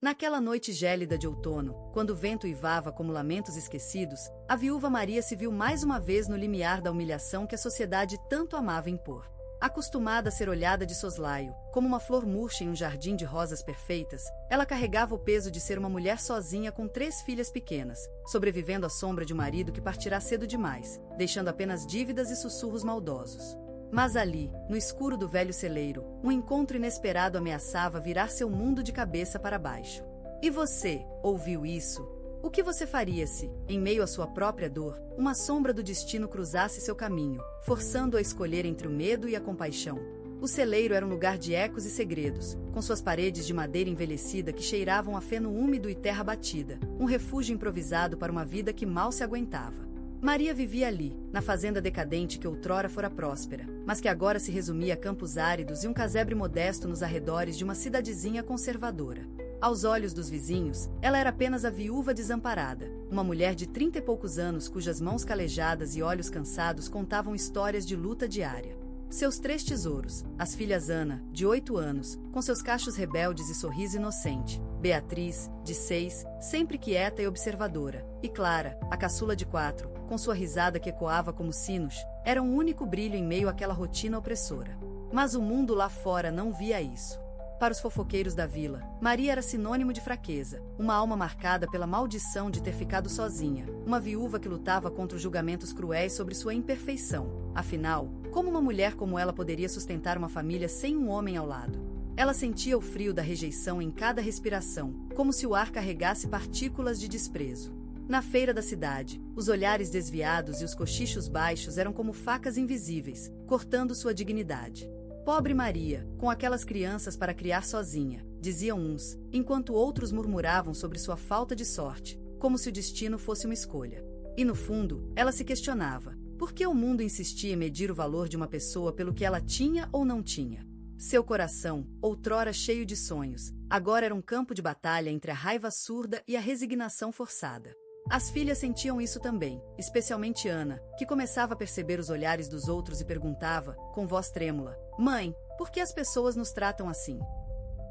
Naquela noite gélida de outono, quando o vento uivava como lamentos esquecidos, a viúva Maria se viu mais uma vez no limiar da humilhação que a sociedade tanto amava impor. Acostumada a ser olhada de soslaio, como uma flor murcha em um jardim de rosas perfeitas, ela carregava o peso de ser uma mulher sozinha com 3 filhas pequenas, sobrevivendo à sombra de um marido que partirá cedo demais, deixando apenas dívidas e sussurros maldosos. Mas ali, no escuro do velho celeiro, um encontro inesperado ameaçava virar seu mundo de cabeça para baixo. E você, ouviu isso? O que você faria se, em meio à sua própria dor, uma sombra do destino cruzasse seu caminho, forçando-o a escolher entre o medo e a compaixão? O celeiro era um lugar de ecos e segredos, com suas paredes de madeira envelhecida que cheiravam a feno úmido e terra batida, um refúgio improvisado para uma vida que mal se aguentava. Maria vivia ali, na fazenda decadente que outrora fora próspera, mas que agora se resumia a campos áridos e um casebre modesto nos arredores de uma cidadezinha conservadora. Aos olhos dos vizinhos, ela era apenas a viúva desamparada, uma mulher de 30 e poucos anos cujas mãos calejadas e olhos cansados contavam histórias de luta diária. Seus 3 tesouros, as filhas Ana, de 8 anos, com seus cachos rebeldes e sorriso inocente, Beatriz, de 6, sempre quieta e observadora, e Clara, a caçula de 4, com sua risada que ecoava como sinos, era um único brilho em meio àquela rotina opressora. Mas o mundo lá fora não via isso. Para os fofoqueiros da vila, Maria era sinônimo de fraqueza, uma alma marcada pela maldição de ter ficado sozinha, uma viúva que lutava contra os julgamentos cruéis sobre sua imperfeição. Afinal, como uma mulher como ela poderia sustentar uma família sem um homem ao lado? Ela sentia o frio da rejeição em cada respiração, como se o ar carregasse partículas de desprezo. Na feira da cidade, os olhares desviados e os cochichos baixos eram como facas invisíveis, cortando sua dignidade. Pobre Maria, com aquelas crianças para criar sozinha, diziam uns, enquanto outros murmuravam sobre sua falta de sorte, como se o destino fosse uma escolha. E no fundo, ela se questionava, por que o mundo insistia em medir o valor de uma pessoa pelo que ela tinha ou não tinha? Seu coração, outrora cheio de sonhos, agora era um campo de batalha entre a raiva surda e a resignação forçada. As filhas sentiam isso também, especialmente Ana, que começava a perceber os olhares dos outros e perguntava, com voz trêmula, «Mãe, por que as pessoas nos tratam assim?»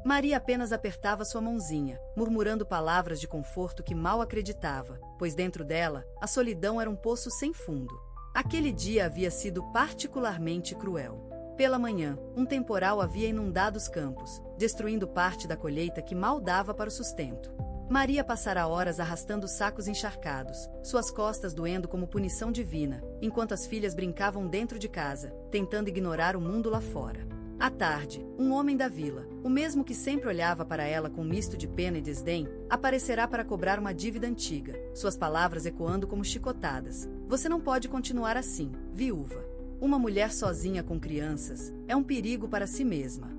Maria apenas apertava sua mãozinha, murmurando palavras de conforto que mal acreditava, pois dentro dela, a solidão era um poço sem fundo. Aquele dia havia sido particularmente cruel. Pela manhã, um temporal havia inundado os campos, destruindo parte da colheita que mal dava para o sustento. Maria passara horas arrastando sacos encharcados, suas costas doendo como punição divina, enquanto as filhas brincavam dentro de casa, tentando ignorar o mundo lá fora. À tarde, um homem da vila, o mesmo que sempre olhava para ela com um misto de pena e desdém, aparecerá para cobrar uma dívida antiga, suas palavras ecoando como chicotadas. Você não pode continuar assim, viúva. Uma mulher sozinha com crianças é um perigo para si mesma.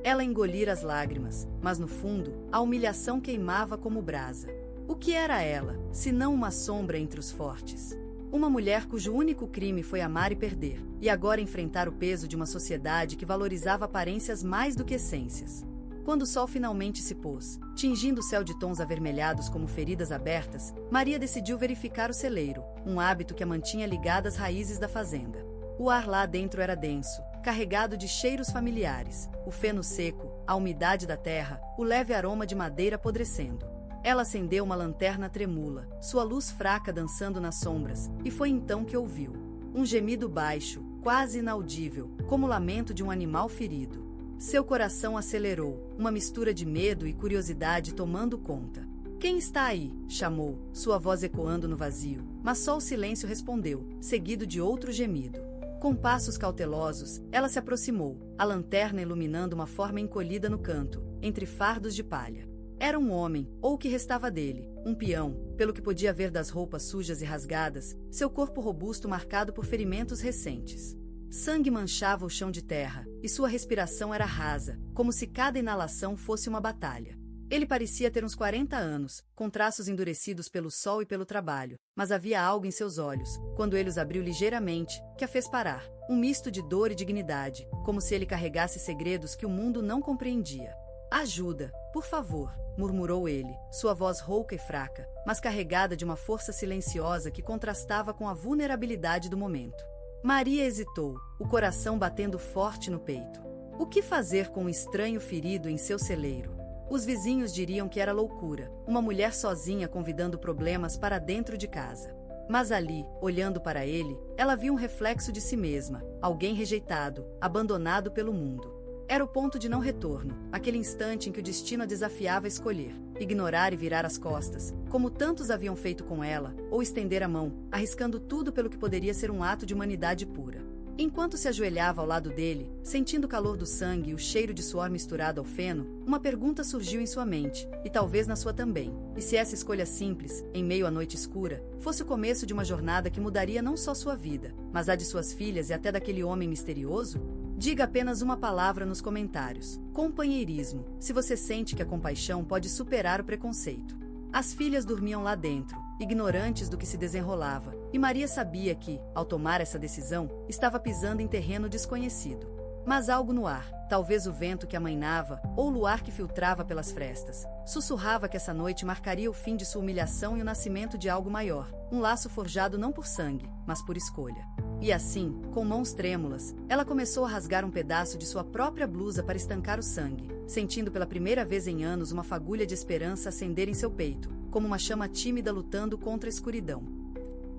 Ela engolira as lágrimas, mas no fundo, a humilhação queimava como brasa. O que era ela, se não uma sombra entre os fortes? Uma mulher cujo único crime foi amar e perder, e agora enfrentar o peso de uma sociedade que valorizava aparências mais do que essências. Quando o sol finalmente se pôs, tingindo o céu de tons avermelhados como feridas abertas, Maria decidiu verificar o celeiro, um hábito que a mantinha ligada às raízes da fazenda. O ar lá dentro era denso, carregado de cheiros familiares, o feno seco, a umidade da terra, o leve aroma de madeira apodrecendo. Ela acendeu uma lanterna tremula, sua luz fraca dançando nas sombras, e foi então que ouviu um gemido baixo, quase inaudível, como o lamento de um animal ferido. Seu coração acelerou, uma mistura de medo e curiosidade tomando conta. «Quem está aí?» chamou, sua voz ecoando no vazio, mas só o silêncio respondeu, seguido de outro gemido. Com passos cautelosos, ela se aproximou, a lanterna iluminando uma forma encolhida no canto, entre fardos de palha. Era um homem, ou o que restava dele, um peão, pelo que podia ver das roupas sujas e rasgadas, seu corpo robusto marcado por ferimentos recentes. Sangue manchava o chão de terra, e sua respiração era rasa, como se cada inalação fosse uma batalha. Ele parecia ter uns 40 anos, com traços endurecidos pelo sol e pelo trabalho, mas havia algo em seus olhos, quando ele os abriu ligeiramente, que a fez parar, um misto de dor e dignidade, como se ele carregasse segredos que o mundo não compreendia. «Ajuda, por favor», murmurou ele, sua voz rouca e fraca, mas carregada de uma força silenciosa que contrastava com a vulnerabilidade do momento. Maria hesitou, o coração batendo forte no peito. O que fazer com um estranho ferido em seu celeiro? Os vizinhos diriam que era loucura, uma mulher sozinha convidando problemas para dentro de casa. Mas ali, olhando para ele, ela viu um reflexo de si mesma, alguém rejeitado, abandonado pelo mundo. Era o ponto de não retorno, aquele instante em que o destino a desafiava a escolher, ignorar e virar as costas, como tantos haviam feito com ela, ou estender a mão, arriscando tudo pelo que poderia ser um ato de humanidade pura. Enquanto se ajoelhava ao lado dele, sentindo o calor do sangue e o cheiro de suor misturado ao feno, uma pergunta surgiu em sua mente, e talvez na sua também. E se essa escolha simples, em meio à noite escura, fosse o começo de uma jornada que mudaria não só sua vida, mas a de suas filhas e até daquele homem misterioso? Diga apenas uma palavra nos comentários. Companheirismo, se você sente que a compaixão pode superar o preconceito. As filhas dormiam lá dentro, ignorantes do que se desenrolava, e Maria sabia que, ao tomar essa decisão, estava pisando em terreno desconhecido. Mas algo no ar, talvez o vento que amainava, ou o luar que filtrava pelas frestas, sussurrava que essa noite marcaria o fim de sua humilhação e o nascimento de algo maior, um laço forjado não por sangue, mas por escolha. E assim, com mãos trêmulas, ela começou a rasgar um pedaço de sua própria blusa para estancar o sangue, sentindo pela primeira vez em anos uma fagulha de esperança acender em seu peito, como uma chama tímida lutando contra a escuridão.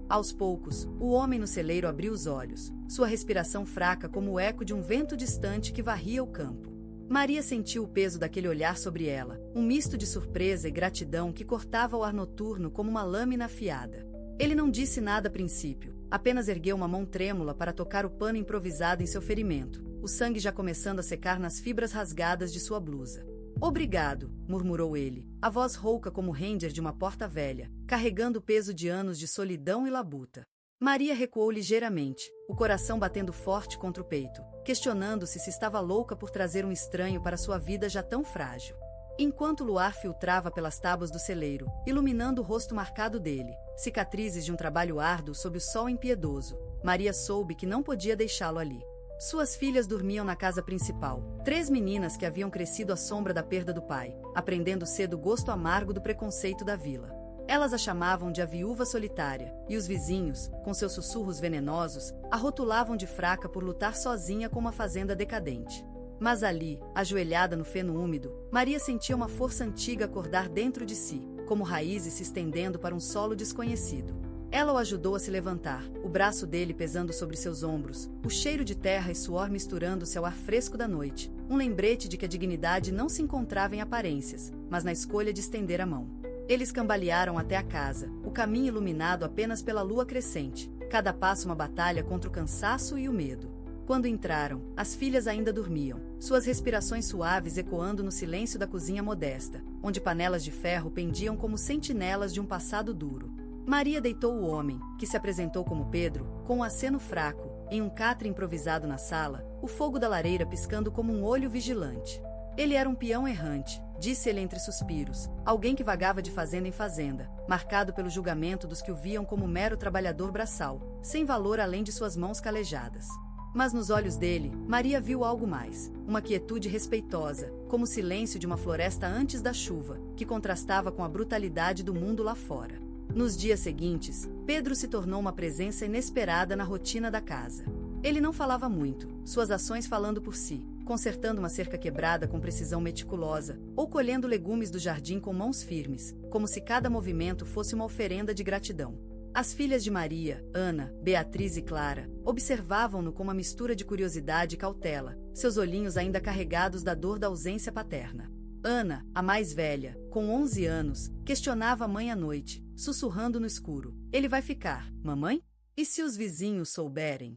Aos poucos, o homem no celeiro abriu os olhos, sua respiração fraca como o eco de um vento distante que varria o campo. Maria sentiu o peso daquele olhar sobre ela, um misto de surpresa e gratidão que cortava o ar noturno como uma lâmina afiada. Ele não disse nada a princípio, apenas ergueu uma mão trêmula para tocar o pano improvisado em seu ferimento, o sangue já começando a secar nas fibras rasgadas de sua blusa. Obrigado, murmurou ele, a voz rouca como o ranger de uma porta velha, carregando o peso de anos de solidão e labuta. Maria recuou ligeiramente, o coração batendo forte contra o peito, questionando-se se estava louca por trazer um estranho para sua vida já tão frágil. Enquanto o luar filtrava pelas tábuas do celeiro, iluminando o rosto marcado dele, cicatrizes de um trabalho árduo sob o sol impiedoso, Maria soube que não podia deixá-lo ali. Suas filhas dormiam na casa principal, 3 meninas que haviam crescido à sombra da perda do pai, aprendendo cedo o gosto amargo do preconceito da vila. Elas a chamavam de a viúva solitária, e os vizinhos, com seus sussurros venenosos, a rotulavam de fraca por lutar sozinha com uma fazenda decadente. Mas ali, ajoelhada no feno úmido, Maria sentia uma força antiga acordar dentro de si, como raízes se estendendo para um solo desconhecido. Ela o ajudou a se levantar, o braço dele pesando sobre seus ombros, o cheiro de terra e suor misturando-se ao ar fresco da noite, um lembrete de que a dignidade não se encontrava em aparências, mas na escolha de estender a mão. Eles cambalearam até a casa, o caminho iluminado apenas pela lua crescente, cada passo uma batalha contra o cansaço e o medo. Quando entraram, as filhas ainda dormiam, suas respirações suaves ecoando no silêncio da cozinha modesta, onde panelas de ferro pendiam como sentinelas de um passado duro. Maria deitou o homem, que se apresentou como Pedro, com um aceno fraco, em um catre improvisado na sala, o fogo da lareira piscando como um olho vigilante. Ele era um peão errante, disse ele entre suspiros, alguém que vagava de fazenda em fazenda, marcado pelo julgamento dos que o viam como mero trabalhador braçal, sem valor além de suas mãos calejadas. Mas nos olhos dele, Maria viu algo mais, uma quietude respeitosa, como o silêncio de uma floresta antes da chuva, que contrastava com a brutalidade do mundo lá fora. Nos dias seguintes, Pedro se tornou uma presença inesperada na rotina da casa. Ele não falava muito, suas ações falando por si, consertando uma cerca quebrada com precisão meticulosa, ou colhendo legumes do jardim com mãos firmes, como se cada movimento fosse uma oferenda de gratidão. As filhas de Maria, Ana, Beatriz e Clara, observavam-no com uma mistura de curiosidade e cautela, seus olhinhos ainda carregados da dor da ausência paterna. Ana, a mais velha, com 11 anos, questionava a mãe à noite, sussurrando no escuro. Ele vai ficar, mamãe? E se os vizinhos souberem?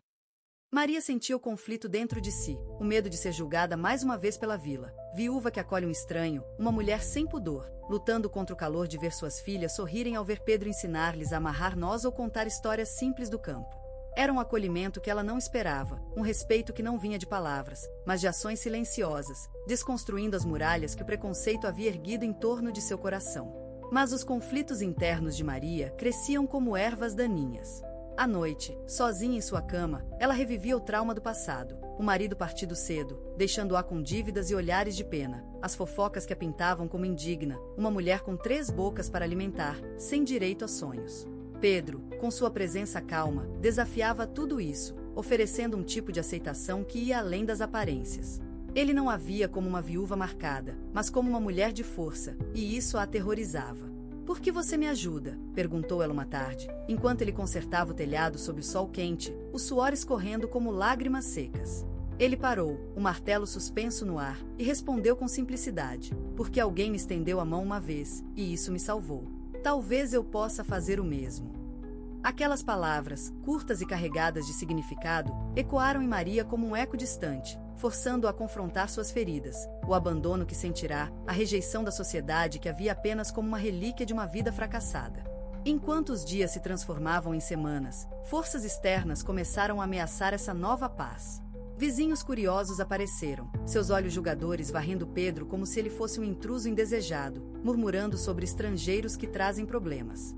Maria sentia o conflito dentro de si, o medo de ser julgada mais uma vez pela vila, viúva que acolhe um estranho, uma mulher sem pudor, lutando contra o calor de ver suas filhas sorrirem ao ver Pedro ensinar-lhes a amarrar nós ou contar histórias simples do campo. Era um acolhimento que ela não esperava, um respeito que não vinha de palavras, mas de ações silenciosas, desconstruindo as muralhas que o preconceito havia erguido em torno de seu coração. Mas os conflitos internos de Maria cresciam como ervas daninhas. À noite, sozinha em sua cama, ela revivia o trauma do passado, o marido partido cedo, deixando-a com dívidas e olhares de pena, as fofocas que a pintavam como indigna, uma mulher com 3 bocas para alimentar, sem direito a sonhos. Pedro, com sua presença calma, desafiava tudo isso, oferecendo um tipo de aceitação que ia além das aparências. Ele não a via como uma viúva marcada, mas como uma mulher de força, e isso a aterrorizava. "Por que você me ajuda?" perguntou ela uma tarde, enquanto ele consertava o telhado sob o sol quente, o suor escorrendo como lágrimas secas. Ele parou, o martelo suspenso no ar, e respondeu com simplicidade: "Porque alguém me estendeu a mão uma vez, e isso me salvou. Talvez eu possa fazer o mesmo." Aquelas palavras, curtas e carregadas de significado, ecoaram em Maria como um eco distante, forçando-a a confrontar suas feridas, o abandono que sentirá, a rejeição da sociedade que a via apenas como uma relíquia de uma vida fracassada. Enquanto os dias se transformavam em semanas, forças externas começaram a ameaçar essa nova paz. Vizinhos curiosos apareceram, seus olhos julgadores varrendo Pedro como se ele fosse um intruso indesejado, murmurando sobre estrangeiros que trazem problemas.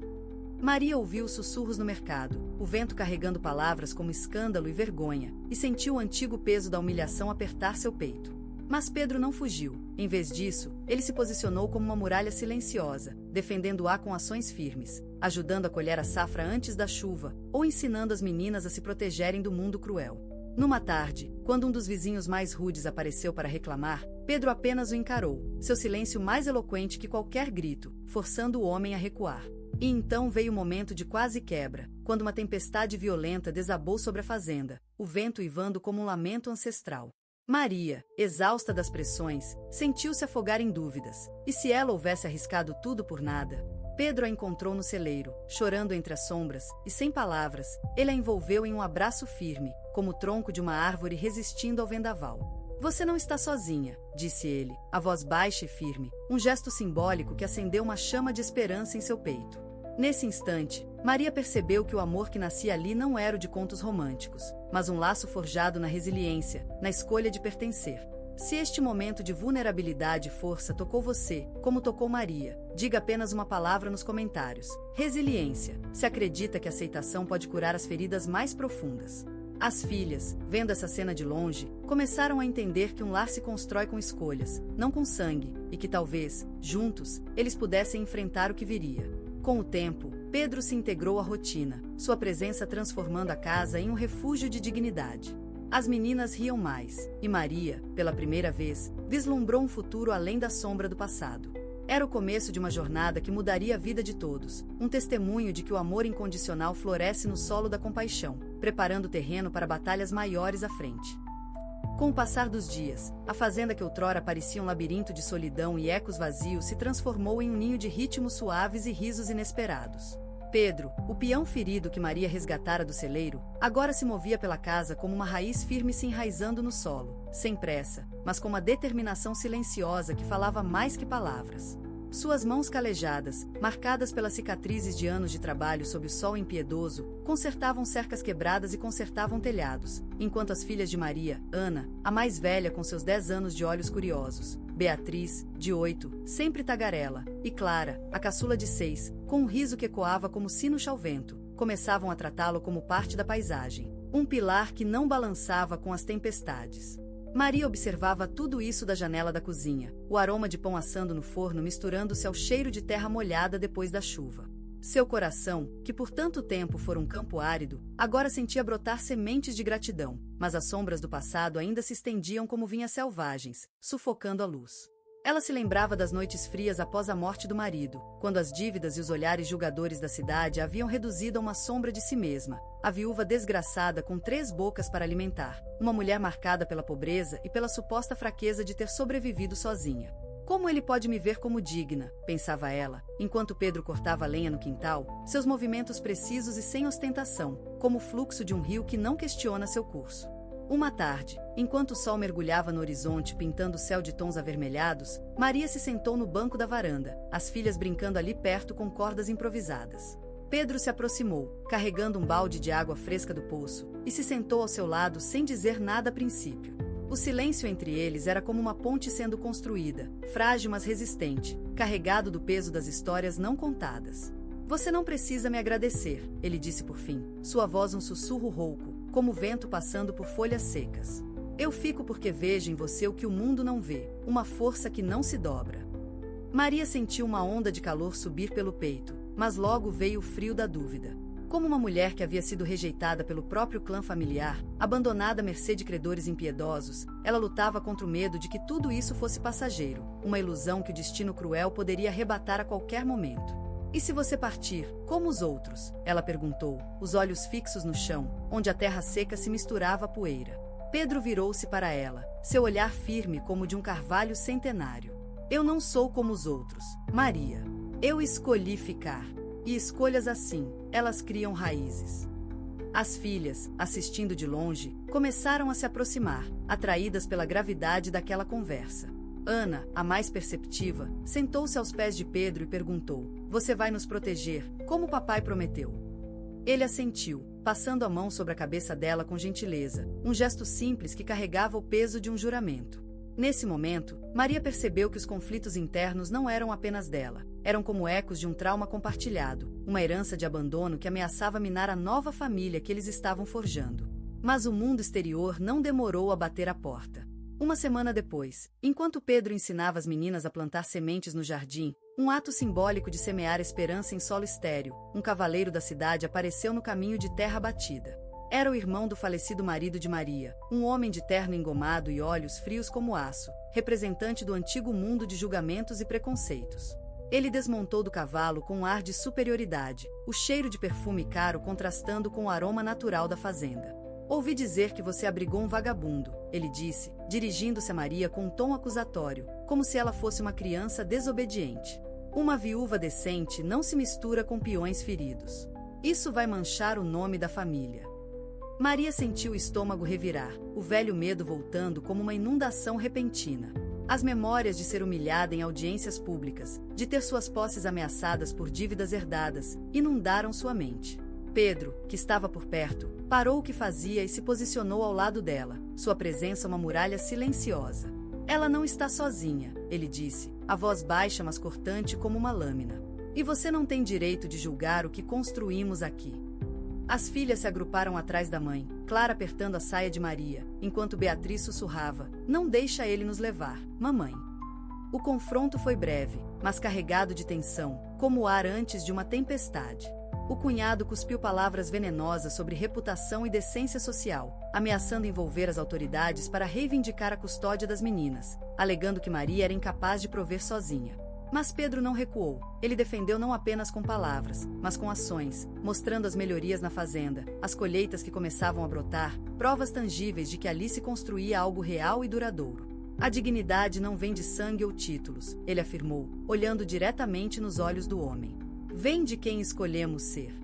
Maria ouviu sussurros no mercado, o vento carregando palavras como escândalo e vergonha, e sentiu o antigo peso da humilhação apertar seu peito. Mas Pedro não fugiu. Em vez disso, ele se posicionou como uma muralha silenciosa, defendendo-a com ações firmes, ajudando a colher a safra antes da chuva, ou ensinando as meninas a se protegerem do mundo cruel. Numa tarde, quando um dos vizinhos mais rudes apareceu para reclamar, Pedro apenas o encarou, seu silêncio mais eloquente que qualquer grito, forçando o homem a recuar. E então veio o momento de quase quebra, quando uma tempestade violenta desabou sobre a fazenda, o vento uivando como um lamento ancestral. Maria, exausta das pressões, sentiu-se afogar em dúvidas, e se ela houvesse arriscado tudo por nada? Pedro a encontrou no celeiro, chorando entre as sombras, e sem palavras, ele a envolveu em um abraço firme, como o tronco de uma árvore resistindo ao vendaval. "Você não está sozinha", disse ele, a voz baixa e firme, um gesto simbólico que acendeu uma chama de esperança em seu peito. Nesse instante, Maria percebeu que o amor que nascia ali não era o de contos românticos, mas um laço forjado na resiliência, na escolha de pertencer. Se este momento de vulnerabilidade e força tocou você, como tocou Maria, diga apenas uma palavra nos comentários. Resiliência. Se acredita que a aceitação pode curar as feridas mais profundas. As filhas, vendo essa cena de longe, começaram a entender que um lar se constrói com escolhas, não com sangue, e que talvez, juntos, eles pudessem enfrentar o que viria. Com o tempo, Pedro se integrou à rotina, sua presença transformando a casa em um refúgio de dignidade. As meninas riam mais, e Maria, pela primeira vez, vislumbrou um futuro além da sombra do passado. Era o começo de uma jornada que mudaria a vida de todos, um testemunho de que o amor incondicional floresce no solo da compaixão, preparando o terreno para batalhas maiores à frente. Com o passar dos dias, a fazenda que outrora parecia um labirinto de solidão e ecos vazios se transformou em um ninho de ritmos suaves e risos inesperados. Pedro, o peão ferido que Maria resgatara do celeiro, agora se movia pela casa como uma raiz firme se enraizando no solo, sem pressa, mas com uma determinação silenciosa que falava mais que palavras. Suas mãos calejadas, marcadas pelas cicatrizes de anos de trabalho sob o sol impiedoso, consertavam cercas quebradas e consertavam telhados, enquanto as filhas de Maria, Ana, a mais velha com seus 10 anos de olhos curiosos, Beatriz, de 8, sempre tagarela, e Clara, a caçula de 6, com um riso que ecoava como sino ao vento, começavam a tratá-lo como parte da paisagem, um pilar que não balançava com as tempestades. Maria observava tudo isso da janela da cozinha, o aroma de pão assando no forno misturando-se ao cheiro de terra molhada depois da chuva. Seu coração, que por tanto tempo fora um campo árido, agora sentia brotar sementes de gratidão, mas as sombras do passado ainda se estendiam como vinhas selvagens, sufocando a luz. Ela se lembrava das noites frias após a morte do marido, quando as dívidas e os olhares julgadores da cidade a haviam reduzido a uma sombra de si mesma, a viúva desgraçada com 3 bocas para alimentar, uma mulher marcada pela pobreza e pela suposta fraqueza de ter sobrevivido sozinha. Como ele pode me ver como digna, pensava ela, enquanto Pedro cortava lenha no quintal, seus movimentos precisos e sem ostentação, como o fluxo de um rio que não questiona seu curso. Uma tarde, enquanto o sol mergulhava no horizonte pintando o céu de tons avermelhados, Maria se sentou no banco da varanda, as filhas brincando ali perto com cordas improvisadas. Pedro se aproximou, carregando um balde de água fresca do poço, e se sentou ao seu lado sem dizer nada a princípio. O silêncio entre eles era como uma ponte sendo construída, frágil mas resistente, carregado do peso das histórias não contadas. "Você não precisa me agradecer", ele disse por fim, sua voz um sussurro rouco, como o vento passando por folhas secas. "Eu fico porque vejo em você o que o mundo não vê, uma força que não se dobra." Maria sentiu uma onda de calor subir pelo peito, mas logo veio o frio da dúvida. Como uma mulher que havia sido rejeitada pelo próprio clã familiar, abandonada à mercê de credores impiedosos, ela lutava contra o medo de que tudo isso fosse passageiro, uma ilusão que o destino cruel poderia arrebatar a qualquer momento. E se você partir, como os outros? Ela perguntou, os olhos fixos no chão, onde a terra seca se misturava à poeira. Pedro virou-se para ela, seu olhar firme como de um carvalho centenário. Eu não sou como os outros, Maria. Eu escolhi ficar. E escolhas assim, elas criam raízes. As filhas, assistindo de longe, começaram a se aproximar, atraídas pela gravidade daquela conversa. Ana, a mais perceptiva, sentou-se aos pés de Pedro e perguntou: Você vai nos proteger, como papai prometeu? Ele assentiu, passando a mão sobre a cabeça dela com gentileza, um gesto simples que carregava o peso de um juramento. Nesse momento, Maria percebeu que os conflitos internos não eram apenas dela, eram como ecos de um trauma compartilhado, uma herança de abandono que ameaçava minar a nova família que eles estavam forjando. Mas o mundo exterior não demorou a bater à porta. Uma semana depois, enquanto Pedro ensinava as meninas a plantar sementes no jardim, um ato simbólico de semear esperança em solo estéril, um cavaleiro da cidade apareceu no caminho de terra batida. Era o irmão do falecido marido de Maria, um homem de terno engomado e olhos frios como aço, representante do antigo mundo de julgamentos e preconceitos. Ele desmontou do cavalo com um ar de superioridade, o cheiro de perfume caro contrastando com o aroma natural da fazenda. Ouvi dizer que você abrigou um vagabundo, ele disse, dirigindo-se a Maria com um tom acusatório, como se ela fosse uma criança desobediente. Uma viúva decente não se mistura com peões feridos. Isso vai manchar o nome da família. Maria sentiu o estômago revirar, o velho medo voltando como uma inundação repentina. As memórias de ser humilhada em audiências públicas, de ter suas posses ameaçadas por dívidas herdadas, inundaram sua mente. Pedro, que estava por perto, parou o que fazia e se posicionou ao lado dela, sua presença uma muralha silenciosa. Ela não está sozinha, ele disse, a voz baixa mas cortante como uma lâmina. E você não tem direito de julgar o que construímos aqui. As filhas se agruparam atrás da mãe, Clara apertando a saia de Maria, enquanto Beatriz sussurrava: Não deixa ele nos levar, mamãe. O confronto foi breve, mas carregado de tensão, como o ar antes de uma tempestade. O cunhado cuspiu palavras venenosas sobre reputação e decência social, ameaçando envolver as autoridades para reivindicar a custódia das meninas, alegando que Maria era incapaz de prover sozinha. Mas Pedro não recuou. Ele defendeu não apenas com palavras, mas com ações, mostrando as melhorias na fazenda, as colheitas que começavam a brotar, provas tangíveis de que ali se construía algo real e duradouro. A dignidade não vem de sangue ou títulos, ele afirmou, olhando diretamente nos olhos do homem. Vem de quem escolhemos ser.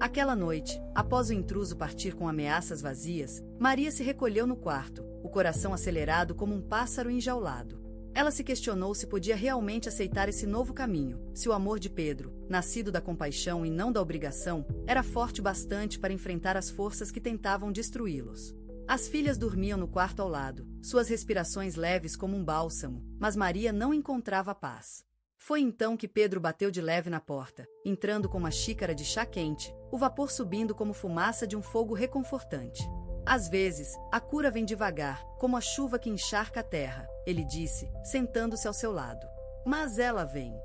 Aquela noite, após o intruso partir com ameaças vazias, Maria se recolheu no quarto, o coração acelerado como um pássaro enjaulado. Ela se questionou se podia realmente aceitar esse novo caminho, se o amor de Pedro, nascido da compaixão e não da obrigação, era forte bastante para enfrentar as forças que tentavam destruí-los. As filhas dormiam no quarto ao lado, suas respirações leves como um bálsamo, mas Maria não encontrava paz. Foi então que Pedro bateu de leve na porta, entrando com uma xícara de chá quente, o vapor subindo como fumaça de um fogo reconfortante. Às vezes, a cura vem devagar, como a chuva que encharca a terra, ele disse, sentando-se ao seu lado. Mas ela vem.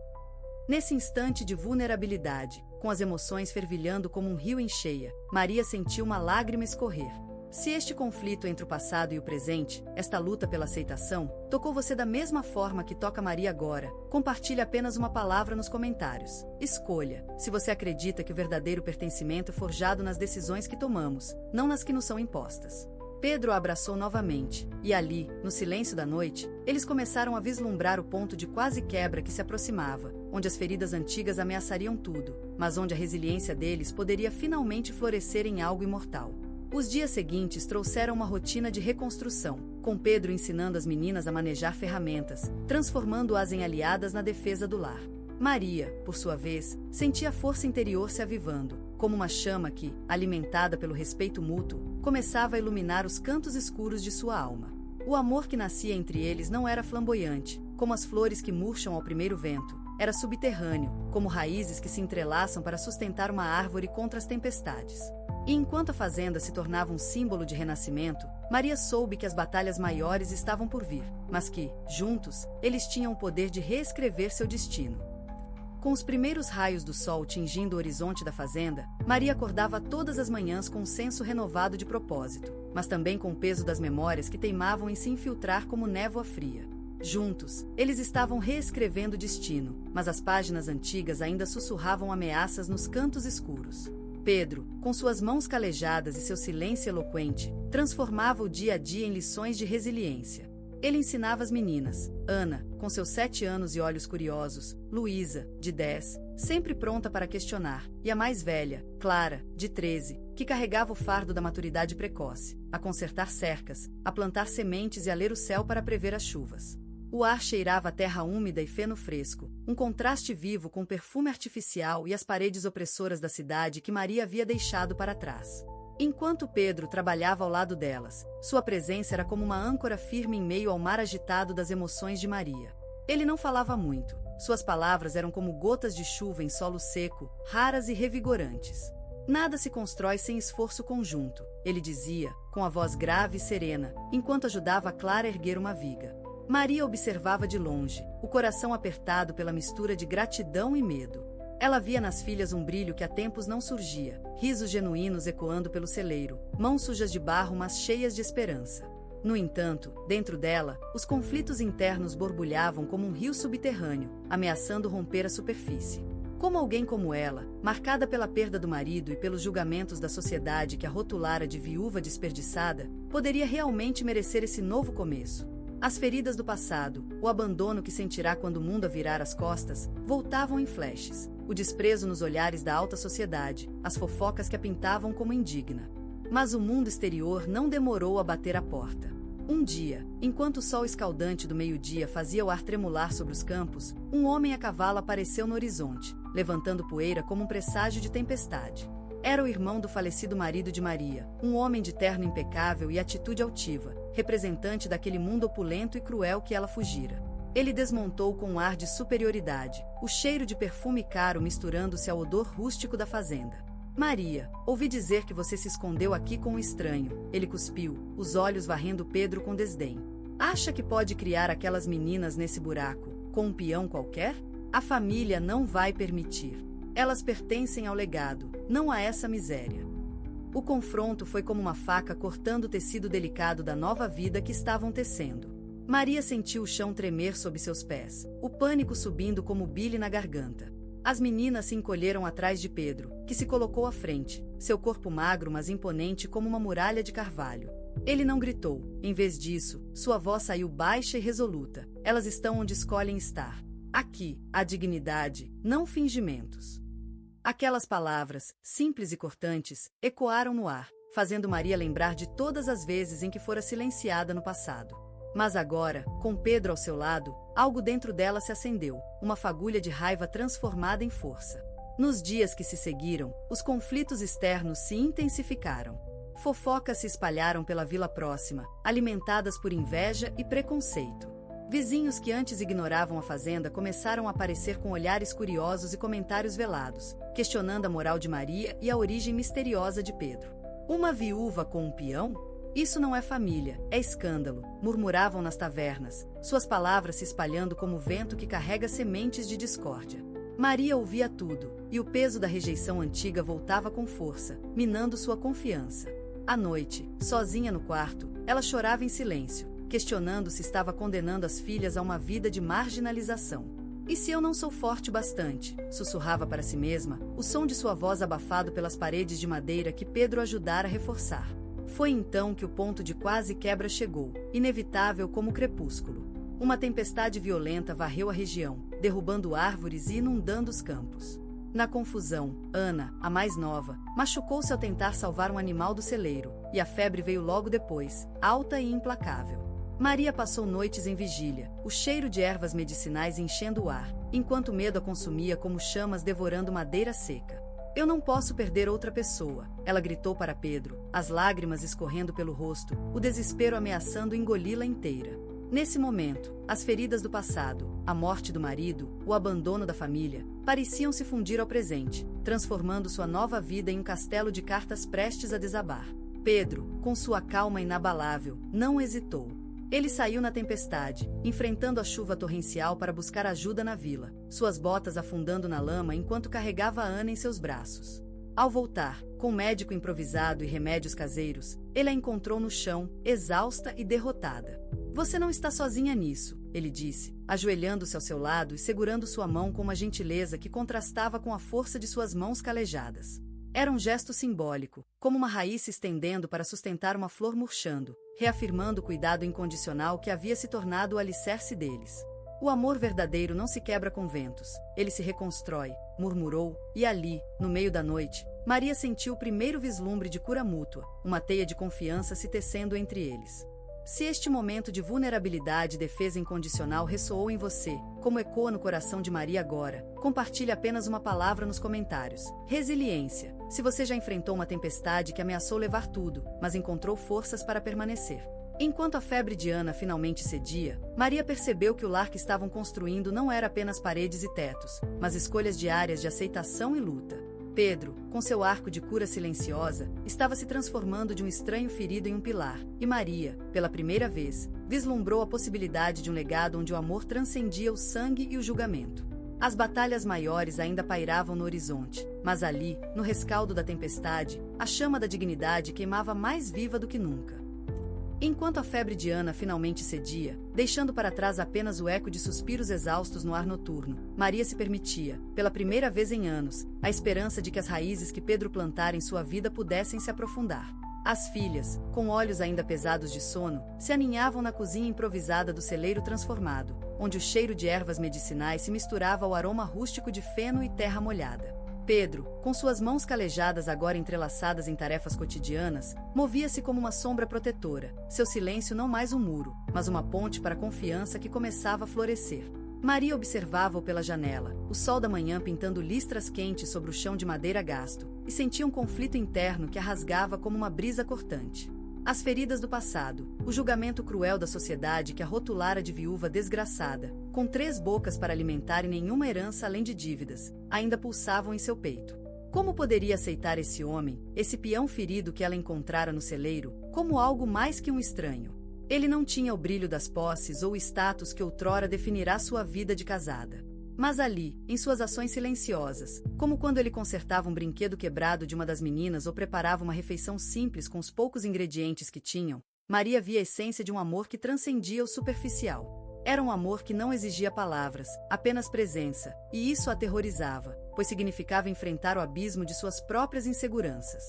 Nesse instante de vulnerabilidade, com as emoções fervilhando como um rio em cheia, Maria sentiu uma lágrima escorrer. Se este conflito entre o passado e o presente, esta luta pela aceitação, tocou você da mesma forma que toca Maria agora, compartilhe apenas uma palavra nos comentários. Escolha, se você acredita que o verdadeiro pertencimento é forjado nas decisões que tomamos, não nas que nos são impostas. Pedro a abraçou novamente, e ali, no silêncio da noite, eles começaram a vislumbrar o ponto de quase quebra que se aproximava, onde as feridas antigas ameaçariam tudo, mas onde a resiliência deles poderia finalmente florescer em algo imortal. Os dias seguintes trouxeram uma rotina de reconstrução, com Pedro ensinando as meninas a manejar ferramentas, transformando-as em aliadas na defesa do lar. Maria, por sua vez, sentia a força interior se avivando, como uma chama que, alimentada pelo respeito mútuo, começava a iluminar os cantos escuros de sua alma. O amor que nascia entre eles não era flamboyante, como as flores que murcham ao primeiro vento, era subterrâneo, como raízes que se entrelaçam para sustentar uma árvore contra as tempestades. E enquanto a fazenda se tornava um símbolo de renascimento, Maria soube que as batalhas maiores estavam por vir, mas que, juntos, eles tinham o poder de reescrever seu destino. Com os primeiros raios do sol tingindo o horizonte da fazenda, Maria acordava todas as manhãs com um senso renovado de propósito, mas também com o peso das memórias que teimavam em se infiltrar como névoa fria. Juntos, eles estavam reescrevendo o destino, mas as páginas antigas ainda sussurravam ameaças nos cantos escuros. Pedro, com suas mãos calejadas e seu silêncio eloquente, transformava o dia a dia em lições de resiliência. Ele ensinava as meninas, Ana, com seus 7 anos e olhos curiosos, Luísa, de 10, sempre pronta para questionar, e a mais velha, Clara, de 13, que carregava o fardo da maturidade precoce, a consertar cercas, a plantar sementes e a ler o céu para prever as chuvas. O ar cheirava a terra úmida e feno fresco, um contraste vivo com o perfume artificial e as paredes opressoras da cidade que Maria havia deixado para trás. Enquanto Pedro trabalhava ao lado delas, sua presença era como uma âncora firme em meio ao mar agitado das emoções de Maria. Ele não falava muito, suas palavras eram como gotas de chuva em solo seco, raras e revigorantes. Nada se constrói sem esforço conjunto, ele dizia, com a voz grave e serena, enquanto ajudava Clara a erguer uma viga. Maria observava de longe, o coração apertado pela mistura de gratidão e medo. Ela via nas filhas um brilho que há tempos não surgia, risos genuínos ecoando pelo celeiro, mãos sujas de barro mas cheias de esperança. No entanto, dentro dela, os conflitos internos borbulhavam como um rio subterrâneo, ameaçando romper a superfície. Como alguém como ela, marcada pela perda do marido e pelos julgamentos da sociedade que a rotulara de viúva desperdiçada, poderia realmente merecer esse novo começo? As feridas do passado, o abandono que sentirá quando o mundo a virar as costas, voltavam em flashes. O desprezo nos olhares da alta sociedade, as fofocas que a pintavam como indigna. Mas o mundo exterior não demorou a bater à porta. Um dia, enquanto o sol escaldante do meio-dia fazia o ar tremular sobre os campos, um homem a cavalo apareceu no horizonte, levantando poeira como um presságio de tempestade. Era o irmão do falecido marido de Maria, um homem de terno impecável e atitude altiva, representante daquele mundo opulento e cruel que ela fugira. Ele desmontou com um ar de superioridade, o cheiro de perfume caro misturando-se ao odor rústico da fazenda. Maria, ouvi dizer que você se escondeu aqui com um estranho, ele cuspiu, os olhos varrendo Pedro com desdém. Acha que pode criar aquelas meninas nesse buraco, com um peão qualquer? A família não vai permitir. Elas pertencem ao legado, não a essa miséria. O confronto foi como uma faca cortando o tecido delicado da nova vida que estavam tecendo. Maria sentiu o chão tremer sob seus pés, o pânico subindo como bile na garganta. As meninas se encolheram atrás de Pedro, que se colocou à frente, seu corpo magro mas imponente como uma muralha de carvalho. Ele não gritou, em vez disso, sua voz saiu baixa e resoluta. Elas estão onde escolhem estar. Aqui, há dignidade, não fingimentos. Aquelas palavras, simples e cortantes, ecoaram no ar, fazendo Maria lembrar de todas as vezes em que fora silenciada no passado. Mas agora, com Pedro ao seu lado, algo dentro dela se acendeu, uma fagulha de raiva transformada em força. Nos dias que se seguiram, os conflitos externos se intensificaram. Fofocas se espalharam pela vila próxima, alimentadas por inveja e preconceito. Vizinhos que antes ignoravam a fazenda começaram a aparecer com olhares curiosos e comentários velados, questionando a moral de Maria e a origem misteriosa de Pedro. Uma viúva com um peão? Isso não é família, é escândalo, murmuravam nas tavernas, suas palavras se espalhando como o vento que carrega sementes de discórdia. Maria ouvia tudo, e o peso da rejeição antiga voltava com força, minando sua confiança. À noite, sozinha no quarto, ela chorava em silêncio, questionando se estava condenando as filhas a uma vida de marginalização. E se eu não sou forte bastante? Sussurrava para si mesma, o som de sua voz abafado pelas paredes de madeira que Pedro ajudara a reforçar. Foi então que o ponto de quase quebra chegou, inevitável como o crepúsculo. Uma tempestade violenta varreu a região, derrubando árvores e inundando os campos. Na confusão, Ana, a mais nova, machucou-se ao tentar salvar um animal do celeiro, e a febre veio logo depois, alta e implacável. Maria passou noites em vigília, o cheiro de ervas medicinais enchendo o ar, enquanto o medo a consumia como chamas devorando madeira seca. Eu não posso perder outra pessoa, ela gritou para Pedro, as lágrimas escorrendo pelo rosto, o desespero ameaçando engoli-la inteira. Nesse momento, as feridas do passado, a morte do marido, o abandono da família, pareciam se fundir ao presente, transformando sua nova vida em um castelo de cartas prestes a desabar. Pedro, com sua calma inabalável, não hesitou. Ele saiu na tempestade, enfrentando a chuva torrencial para buscar ajuda na vila, suas botas afundando na lama enquanto carregava Ana em seus braços. Ao voltar, com médico improvisado e remédios caseiros, ele a encontrou no chão, exausta e derrotada. Você não está sozinha nisso, ele disse, ajoelhando-se ao seu lado e segurando sua mão com uma gentileza que contrastava com a força de suas mãos calejadas. Era um gesto simbólico, como uma raiz se estendendo para sustentar uma flor murchando, reafirmando o cuidado incondicional que havia se tornado o alicerce deles. O amor verdadeiro não se quebra com ventos, ele se reconstrói, murmurou, e ali, no meio da noite, Maria sentiu o primeiro vislumbre de cura mútua, uma teia de confiança se tecendo entre eles. Se este momento de vulnerabilidade e defesa incondicional ressoou em você, como ecoa no coração de Maria agora, compartilhe apenas uma palavra nos comentários. Resiliência. Se você já enfrentou uma tempestade que ameaçou levar tudo, mas encontrou forças para permanecer. Enquanto a febre de Ana finalmente cedia, Maria percebeu que o lar que estavam construindo não era apenas paredes e tetos, mas escolhas diárias de aceitação e luta. Pedro, com seu arco de cura silenciosa, estava se transformando de um estranho ferido em um pilar, e Maria, pela primeira vez, vislumbrou a possibilidade de um legado onde o amor transcendia o sangue e o julgamento. As batalhas maiores ainda pairavam no horizonte, mas ali, no rescaldo da tempestade, a chama da dignidade queimava mais viva do que nunca. Enquanto a febre de Ana finalmente cedia, deixando para trás apenas o eco de suspiros exaustos no ar noturno, Maria se permitia, pela primeira vez em anos, a esperança de que as raízes que Pedro plantara em sua vida pudessem se aprofundar. As filhas, com olhos ainda pesados de sono, se aninhavam na cozinha improvisada do celeiro transformado, onde o cheiro de ervas medicinais se misturava ao aroma rústico de feno e terra molhada. Pedro, com suas mãos calejadas agora entrelaçadas em tarefas cotidianas, movia-se como uma sombra protetora, seu silêncio não mais um muro, mas uma ponte para a confiança que começava a florescer. Maria observava-o pela janela, o sol da manhã pintando listras quentes sobre o chão de madeira gasto, e sentia um conflito interno que a rasgava como uma brisa cortante. As feridas do passado, o julgamento cruel da sociedade que a rotulara de viúva desgraçada, com 3 bocas para alimentar e nenhuma herança além de dívidas, ainda pulsavam em seu peito. Como poderia aceitar esse homem, esse peão ferido que ela encontrara no celeiro, como algo mais que um estranho? Ele não tinha o brilho das posses ou o status que outrora definirá sua vida de casada. Mas ali, em suas ações silenciosas, como quando ele consertava um brinquedo quebrado de uma das meninas ou preparava uma refeição simples com os poucos ingredientes que tinham, Maria via a essência de um amor que transcendia o superficial. Era um amor que não exigia palavras, apenas presença, e isso a aterrorizava, pois significava enfrentar o abismo de suas próprias inseguranças.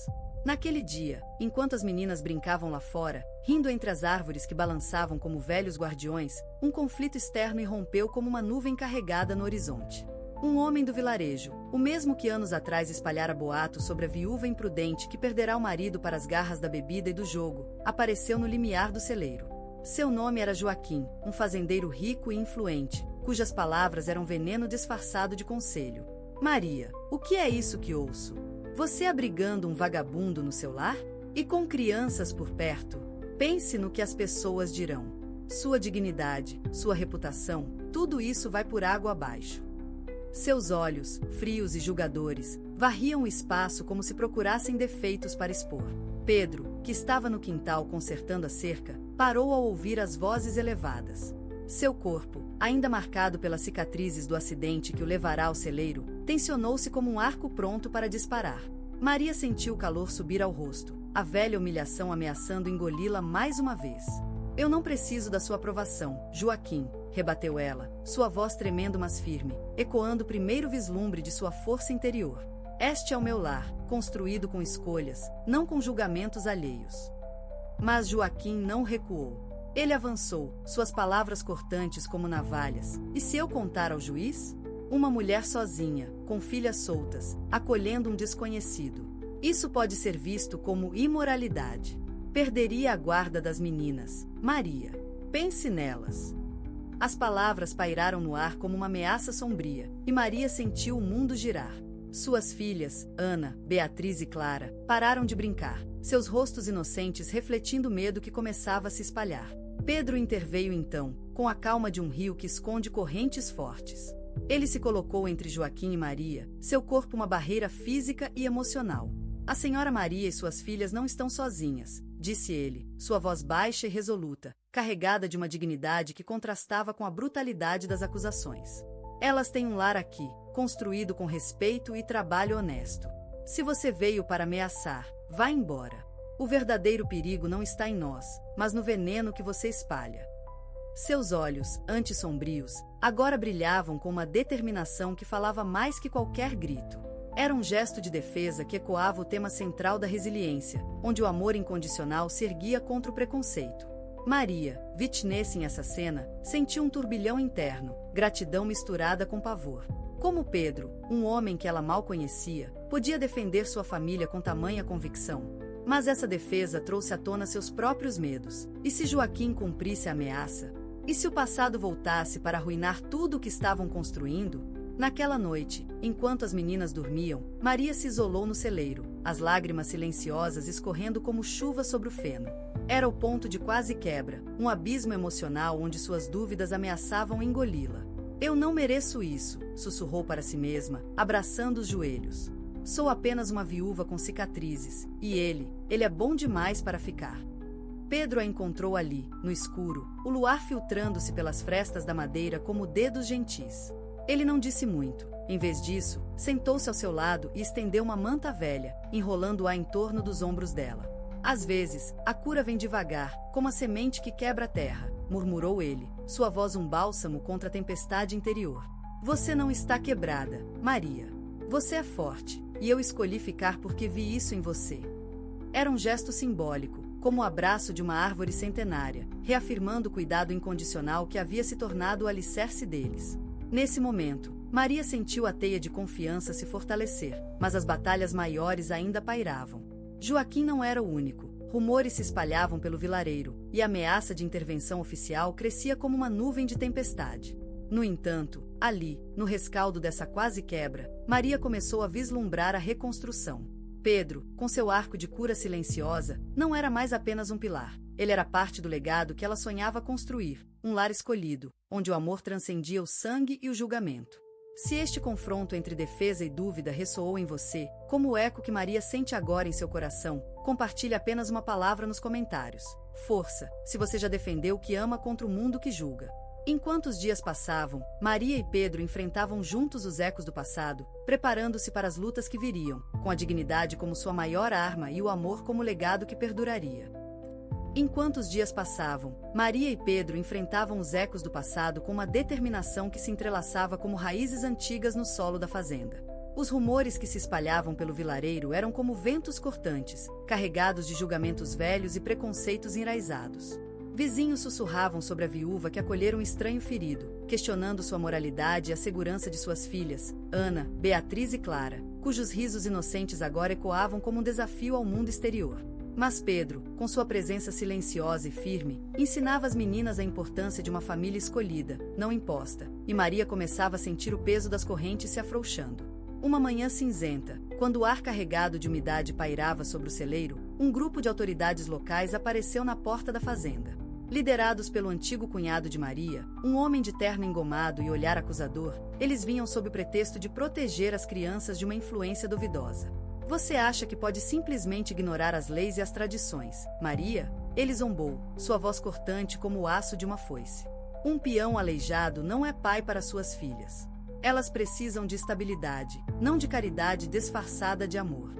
Naquele dia, enquanto as meninas brincavam lá fora, rindo entre as árvores que balançavam como velhos guardiões, um conflito externo irrompeu como uma nuvem carregada no horizonte. Um homem do vilarejo, o mesmo que anos atrás espalhara boatos sobre a viúva imprudente que perderá o marido para as garras da bebida e do jogo, apareceu no limiar do celeiro. Seu nome era Joaquim, um fazendeiro rico e influente, cujas palavras eram veneno disfarçado de conselho. Maria, o que é isso que ouço? Você abrigando um vagabundo no seu lar? E com crianças por perto? Pense no que as pessoas dirão. Sua dignidade, sua reputação, tudo isso vai por água abaixo. Seus olhos, frios e julgadores, varriam o espaço como se procurassem defeitos para expor. Pedro, que estava no quintal consertando a cerca, parou ao ouvir as vozes elevadas. Seu corpo, ainda marcado pelas cicatrizes do acidente que o levará ao celeiro, tensionou-se como um arco pronto para disparar. Maria sentiu o calor subir ao rosto, a velha humilhação ameaçando engoli-la mais uma vez. Eu não preciso da sua aprovação, Joaquim, rebateu ela, sua voz tremendo mas firme, ecoando o primeiro vislumbre de sua força interior. Este é o meu lar, construído com escolhas, não com julgamentos alheios. Mas Joaquim não recuou. Ele avançou, suas palavras cortantes como navalhas. E se eu contar ao juiz? Uma mulher sozinha, com filhas soltas, acolhendo um desconhecido. Isso pode ser visto como imoralidade. Perderia a guarda das meninas. Maria, pense nelas. As palavras pairaram no ar como uma ameaça sombria, e Maria sentiu o mundo girar. Suas filhas, Ana, Beatriz e Clara, pararam de brincar, seus rostos inocentes refletindo o medo que começava a se espalhar. Pedro interveio então, com a calma de um rio que esconde correntes fortes. Ele se colocou entre Joaquim e Maria, seu corpo uma barreira física e emocional. A senhora Maria e suas filhas não estão sozinhas, disse ele, sua voz baixa e resoluta, carregada de uma dignidade que contrastava com a brutalidade das acusações. Elas têm um lar aqui, construído com respeito e trabalho honesto. Se você veio para ameaçar, vá embora. O verdadeiro perigo não está em nós, mas no veneno que você espalha. Seus olhos, antes sombrios, agora brilhavam com uma determinação que falava mais que qualquer grito. Era um gesto de defesa que ecoava o tema central da resiliência, onde o amor incondicional se erguia contra o preconceito. Maria, witnessing essa cena, sentiu um turbilhão interno, gratidão misturada com pavor. Como Pedro, um homem que ela mal conhecia, podia defender sua família com tamanha convicção? Mas essa defesa trouxe à tona seus próprios medos. E se Joaquim cumprisse a ameaça? E se o passado voltasse para arruinar tudo o que estavam construindo? Naquela noite, enquanto as meninas dormiam, Maria se isolou no celeiro, as lágrimas silenciosas escorrendo como chuva sobre o feno. Era o ponto de quase quebra, um abismo emocional onde suas dúvidas ameaçavam engoli-la. Eu não mereço isso, sussurrou para si mesma, abraçando os joelhos. Sou apenas uma viúva com cicatrizes, e ele é bom demais para ficar. Pedro a encontrou ali, no escuro, o luar filtrando-se pelas frestas da madeira como dedos gentis. Ele não disse muito. Em vez disso, sentou-se ao seu lado e estendeu uma manta velha, enrolando-a em torno dos ombros dela. Às vezes, a cura vem devagar, como a semente que quebra a terra, murmurou ele, sua voz um bálsamo contra a tempestade interior. Você não está quebrada, Maria. Você é forte, e eu escolhi ficar porque vi isso em você. Era um gesto simbólico, como o abraço de uma árvore centenária, reafirmando o cuidado incondicional que havia se tornado o alicerce deles. Nesse momento, Maria sentiu a teia de confiança se fortalecer, mas as batalhas maiores ainda pairavam. Joaquim não era o único. Rumores se espalhavam pelo vilareiro, e a ameaça de intervenção oficial crescia como uma nuvem de tempestade. No entanto, ali, no rescaldo dessa quase quebra, Maria começou a vislumbrar a reconstrução. Pedro, com seu arco de cura silenciosa, não era mais apenas um pilar. Ele era parte do legado que ela sonhava construir, um lar escolhido, onde o amor transcendia o sangue e o julgamento. Se este confronto entre defesa e dúvida ressoou em você, como o eco que Maria sente agora em seu coração, compartilhe apenas uma palavra nos comentários. Força, se você já defendeu o que ama contra o mundo que julga. Enquanto os dias passavam, Maria e Pedro enfrentavam juntos os ecos do passado, preparando-se para as lutas que viriam, com a dignidade como sua maior arma e o amor como legado que perduraria. Enquanto os dias passavam, Maria e Pedro enfrentavam os ecos do passado com uma determinação que se entrelaçava como raízes antigas no solo da fazenda. Os rumores que se espalhavam pelo vilareiro eram como ventos cortantes, carregados de julgamentos velhos e preconceitos enraizados. Vizinhos sussurravam sobre a viúva que acolhera um estranho ferido, questionando sua moralidade e a segurança de suas filhas, Ana, Beatriz e Clara, cujos risos inocentes agora ecoavam como um desafio ao mundo exterior. Mas Pedro, com sua presença silenciosa e firme, ensinava às meninas a importância de uma família escolhida, não imposta, e Maria começava a sentir o peso das correntes se afrouxando. Uma manhã cinzenta, quando o ar carregado de umidade pairava sobre o celeiro, um grupo de autoridades locais apareceu na porta da fazenda. Liderados pelo antigo cunhado de Maria, um homem de terno engomado e olhar acusador, eles vinham sob o pretexto de proteger as crianças de uma influência duvidosa. Você acha que pode simplesmente ignorar as leis e as tradições, Maria? Ele zombou, sua voz cortante como o aço de uma foice. Um peão aleijado não é pai para suas filhas. Elas precisam de estabilidade, não de caridade disfarçada de amor.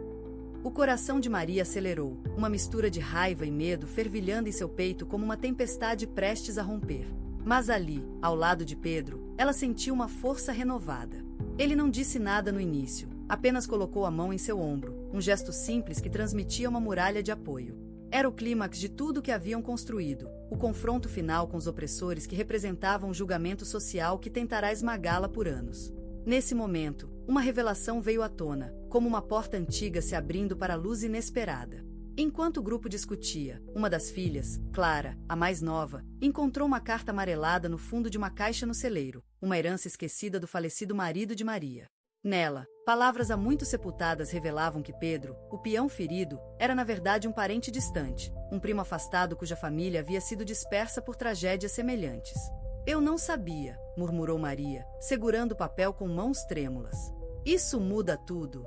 O coração de Maria acelerou, uma mistura de raiva e medo fervilhando em seu peito como uma tempestade prestes a romper. Mas ali, ao lado de Pedro, ela sentiu uma força renovada. Ele não disse nada no início, apenas colocou a mão em seu ombro, um gesto simples que transmitia uma muralha de apoio. Era o clímax de tudo que haviam construído, o confronto final com os opressores que representavam o julgamento social que tentará esmagá-la por anos. Nesse momento, uma revelação veio à tona, como uma porta antiga se abrindo para a luz inesperada. Enquanto o grupo discutia, uma das filhas, Clara, a mais nova, encontrou uma carta amarelada no fundo de uma caixa no celeiro, uma herança esquecida do falecido marido de Maria. Nela, palavras há muito sepultadas revelavam que Pedro, o peão ferido, era na verdade um parente distante, um primo afastado cuja família havia sido dispersa por tragédias semelhantes. Eu não sabia, murmurou Maria, segurando o papel com mãos trêmulas. Isso muda tudo.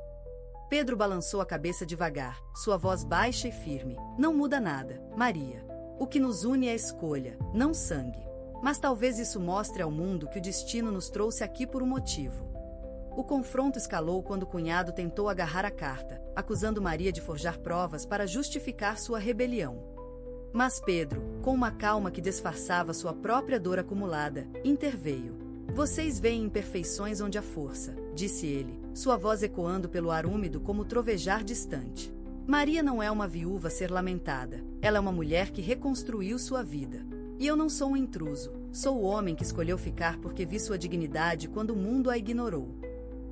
Pedro balançou a cabeça devagar, sua voz baixa e firme. Não muda nada, Maria. O que nos une é a escolha, não sangue. Mas talvez isso mostre ao mundo que o destino nos trouxe aqui por um motivo. O confronto escalou quando o cunhado tentou agarrar a carta, acusando Maria de forjar provas para justificar sua rebelião. Mas Pedro, com uma calma que disfarçava sua própria dor acumulada, interveio. Vocês veem imperfeições onde há força, disse ele, sua voz ecoando pelo ar úmido como trovejar distante. Maria não é uma viúva a ser lamentada, ela é uma mulher que reconstruiu sua vida. E eu não sou um intruso, sou o homem que escolheu ficar porque vi sua dignidade quando o mundo a ignorou.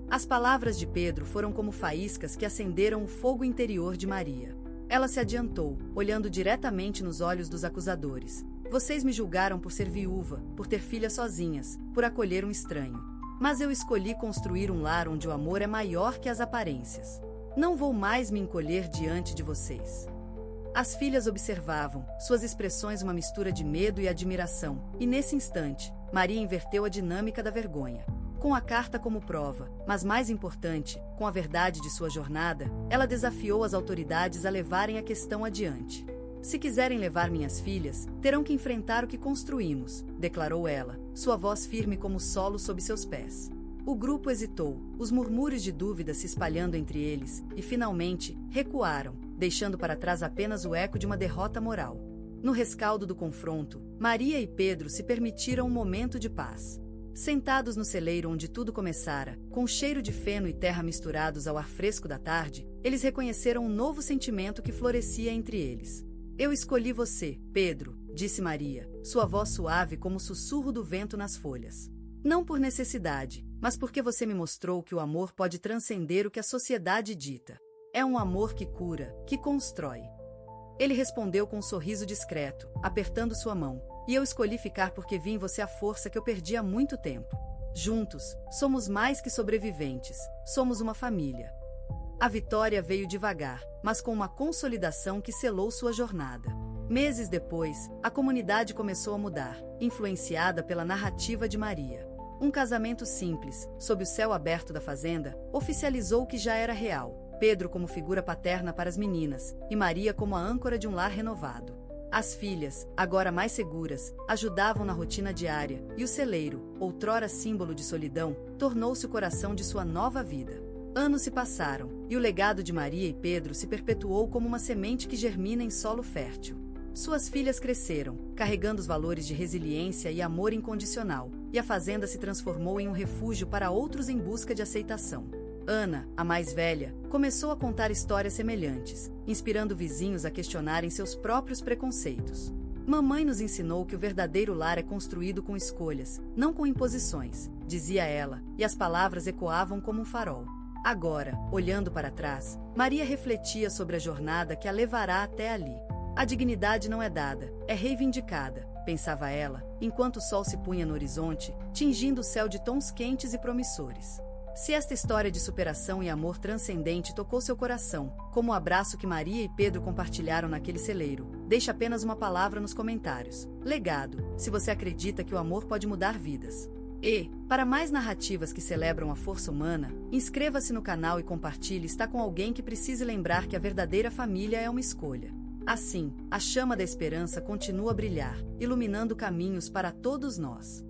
As palavras de Pedro foram como faíscas que acenderam o fogo interior de Maria. Ela se adiantou, olhando diretamente nos olhos dos acusadores. Vocês me julgaram por ser viúva, por ter filhas sozinhas, por acolher um estranho. Mas eu escolhi construir um lar onde o amor é maior que as aparências. Não vou mais me encolher diante de vocês. As filhas observavam, suas expressões uma mistura de medo e admiração, e nesse instante, Maria inverteu a dinâmica da vergonha. Com a carta como prova, mas mais importante, com a verdade de sua jornada, ela desafiou as autoridades a levarem a questão adiante. Se quiserem levar minhas filhas, terão que enfrentar o que construímos, declarou ela, sua voz firme como o solo sob seus pés. O grupo hesitou, os murmúrios de dúvida se espalhando entre eles, e finalmente, recuaram, deixando para trás apenas o eco de uma derrota moral. No rescaldo do confronto, Maria e Pedro se permitiram um momento de paz. Sentados no celeiro onde tudo começara, com o cheiro de feno e terra misturados ao ar fresco da tarde, eles reconheceram um novo sentimento que florescia entre eles. Eu escolhi você, Pedro, disse Maria, sua voz suave como o sussurro do vento nas folhas. Não por necessidade, mas porque você me mostrou que o amor pode transcender o que a sociedade dita. É um amor que cura, que constrói. Ele respondeu com um sorriso discreto, apertando sua mão. E eu escolhi ficar porque vi em você a força que eu perdi há muito tempo. Juntos, somos mais que sobreviventes, somos uma família. A vitória veio devagar, mas com uma consolidação que selou sua jornada. Meses depois, a comunidade começou a mudar, influenciada pela narrativa de Maria. Um casamento simples, sob o céu aberto da fazenda, oficializou o que já era real. Pedro como figura paterna para as meninas, e Maria como a âncora de um lar renovado. As filhas, agora mais seguras, ajudavam na rotina diária, e o celeiro, outrora símbolo de solidão, tornou-se o coração de sua nova vida. Anos se passaram, e o legado de Maria e Pedro se perpetuou como uma semente que germina em solo fértil. Suas filhas cresceram, carregando os valores de resiliência e amor incondicional, e a fazenda se transformou em um refúgio para outros em busca de aceitação. Ana, a mais velha, começou a contar histórias semelhantes, inspirando vizinhos a questionarem seus próprios preconceitos. Mamãe nos ensinou que o verdadeiro lar é construído com escolhas, não com imposições, dizia ela, e as palavras ecoavam como um farol. Agora, olhando para trás, Maria refletia sobre a jornada que a levará até ali. A dignidade não é dada, é reivindicada, pensava ela, enquanto o sol se punha no horizonte, tingindo o céu de tons quentes e promissores. Se esta história de superação e amor transcendente tocou seu coração, como o abraço que Maria e Pedro compartilharam naquele celeiro, deixe apenas uma palavra nos comentários. Legado, se você acredita que o amor pode mudar vidas. E, para mais narrativas que celebram a força humana, inscreva-se no canal e compartilhe. Está com alguém que precise lembrar que a verdadeira família é uma escolha. Assim, a chama da esperança continua a brilhar, iluminando caminhos para todos nós.